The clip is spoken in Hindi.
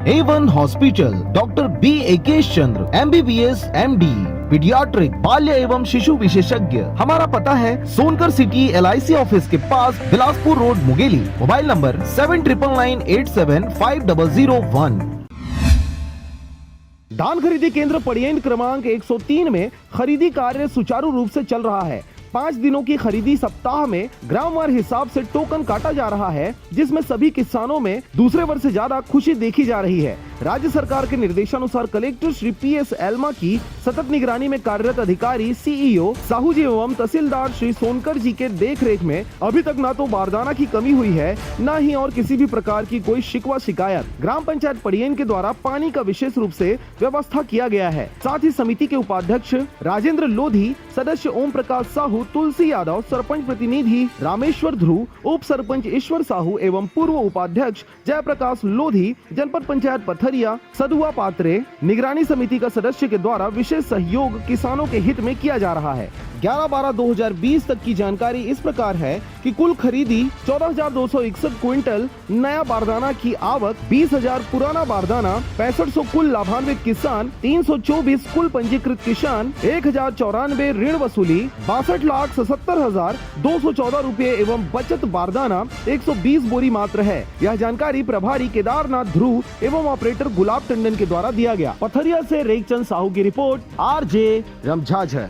A1 हॉस्पिटल, डॉक्टर बी एकेश चंद्र, MBBS MD, पीडियाट्रिक, बाल्य एवं शिशु विशेषज्ञ। हमारा पता है सोनकर सिटी LIC ऑफिस के पास, Bilaspur road, Mungeli. Mobile number 7999875001। धान खरीदी केंद्र पड़ियन क्रमांक 103 में खरीदी कार्य सुचारू रूप से चल रहा है। 5 दिनों की खरीदी सप्ताह में ग्रामवार हिसाब से टोकन काटा जा रहा है, जिसमें सभी किसानों में दूसरे वर्ष से ज्यादा खुशी देखी जा रही है। राज्य सरकार के निर्देशानुसार कलेक्टर श्री PS एल्मा की सतत निगरानी में कार्यरत अधिकारी CEO साहू जी एवं तहसीलदार श्री सोनकर जी के देखरेख में अभी तक न तो बारदाना की कमी हुई है, न ही और किसी भी प्रकार की कोई शिकवा शिकायत। ग्राम पंचायत पड़ियन के द्वारा पानी का विशेष रूप से व्यवस्था किया गया है। साथ ही समिति के उपाध्यक्ष राजेंद्र लोधी, सदस्य ओम प्रकाश साहू, तुलसी यादव, सरपंच प्रतिनिधि रामेश्वर ध्रुव, उप सरपंच ईश्वर साहू एवं पूर्व उपाध्यक्ष जयप्रकाश लोधी, जनपद पंचायत पथरिया सदुआ पात्रे, निगरानी समिति का सदस्य के द्वारा विशेष सहयोग किसानों के हित में किया जा रहा है। 11/12/2020 तक की जानकारी इस प्रकार है कि कुल खरीदी 14,261 क्विंटल नया बारदाना की आवक, 20,000 पुराना बारदाना, 6500 कुल लाभान्वित किसान, 324 कुल पंजीकृत किसान, 1,094 ऋण वसूली, 62,77,214 रुपए एवं बचत बारदाना 120 बोरी मात्र है। यह जानकारी प्रभारी केदारनाथ ध्रुव एवं ऑपरेटर गुलाब टंडन के द्वारा दिया गया। पथरिया से रेखचंद साहू की रिपोर्ट, RJ रमझाझर।